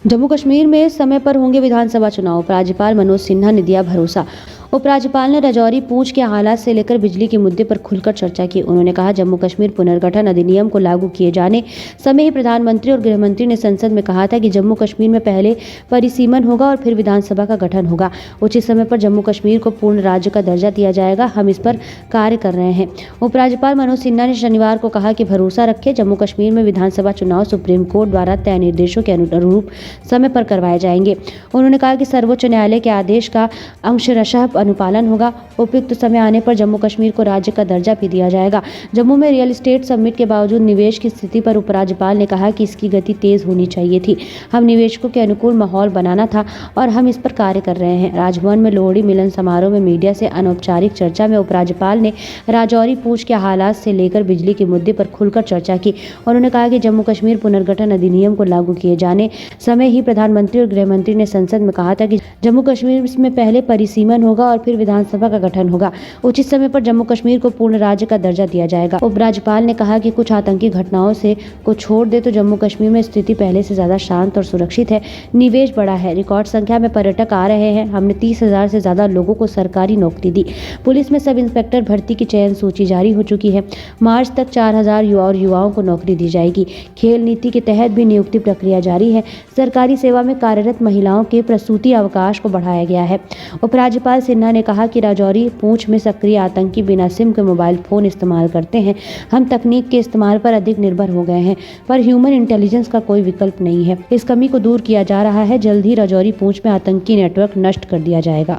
जम्मू कश्मीर में समय पर होंगे विधानसभा चुनाव, उपराज्यपाल मनोज सिन्हा ने दिया भरोसा। उपराज्यपाल ने राजौरी पूंछ के हालात से लेकर बिजली के मुद्दे पर खुलकर चर्चा की। उन्होंने कहा, जम्मू कश्मीर पुनर्गठन अधिनियम को लागू किए जाने समय ही प्रधानमंत्री और गृहमंत्री ने संसद में कहा था कि जम्मू कश्मीर में पहले परिसीमन होगा और फिर विधानसभा का गठन होगा। उचित समय पर जम्मू कश्मीर को पूर्ण राज्य का दर्जा दिया जाएगा। हम इस पर कार्य कर रहे हैं। उपराज्यपाल मनोज सिन्हा ने शनिवार को कहा कि भरोसा रखें, जम्मू कश्मीर में विधानसभा चुनाव सुप्रीम कोर्ट द्वारा तय निर्देशों के अनुरूप समय पर करवाए जाएंगे। उन्होंने कहा कि सर्वोच्च न्यायालय के आदेश का अंशतः अनुपालन होगा। उपयुक्त समय आने पर जम्मू कश्मीर को राज्य का दर्जा भी दिया जाएगा। जम्मू में रियल एस्टेट समिट के बावजूद निवेश की स्थिति पर उपराज्यपाल ने कहा कि इसकी गति तेज होनी चाहिए थी। हम निवेशकों के अनुकूल माहौल बनाना था और हम इस पर कार्य कर रहे हैं। राजभवन में लोहड़ी मिलन समारोह में मीडिया से अनौपचारिक चर्चा में उपराज्यपाल ने राजौरी पूंछ के हालात से लेकर बिजली के मुद्दे पर खुलकर चर्चा की। उन्होंने कहा कि जम्मू कश्मीर पुनर्गठन अधिनियम को लागू किए जाने समय ही प्रधानमंत्री और गृहमंत्री ने संसद में कहा था कि जम्मू कश्मीर में पहले परिसीमन होगा और फिर विधानसभा का गठन होगा। उचित समय पर जम्मू कश्मीर को पूर्ण राज्य का दर्जा दिया जाएगा। उपराज्यपाल ने कहा कि कुछ आतंकी घटनाओं से को छोड़ दे तो जम्मू कश्मीर में स्थिति पहले से ज्यादा शांत और सुरक्षित है। निवेश बढ़ा है, रिकॉर्ड संख्या में पर्यटक आ रहे हैं। हमने 30,000 से ज्यादा लोगों को सरकारी नौकरी दी। पुलिस में सब इंस्पेक्टर भर्ती की चयन सूची जारी हो चुकी है। मार्च तक 4,000 युवाओं को नौकरी दी जाएगी। खेल नीति के तहत भी नियुक्ति प्रक्रिया जारी है। सरकारी सेवा में कार्यरत महिलाओं के प्रसूति अवकाश को बढ़ाया गया है। उपराज्यपाल सिन्हा ने कहा कि राजौरी पूंछ में सक्रिय आतंकी बिना सिम के मोबाइल फोन इस्तेमाल करते हैं। हम तकनीक के इस्तेमाल पर अधिक निर्भर हो गए हैं, पर ह्यूमन इंटेलिजेंस का कोई विकल्प नहीं है। इस कमी को दूर किया जा रहा है। जल्द ही राजौरी पूंछ में आतंकी नेटवर्क नष्ट कर दिया जाएगा।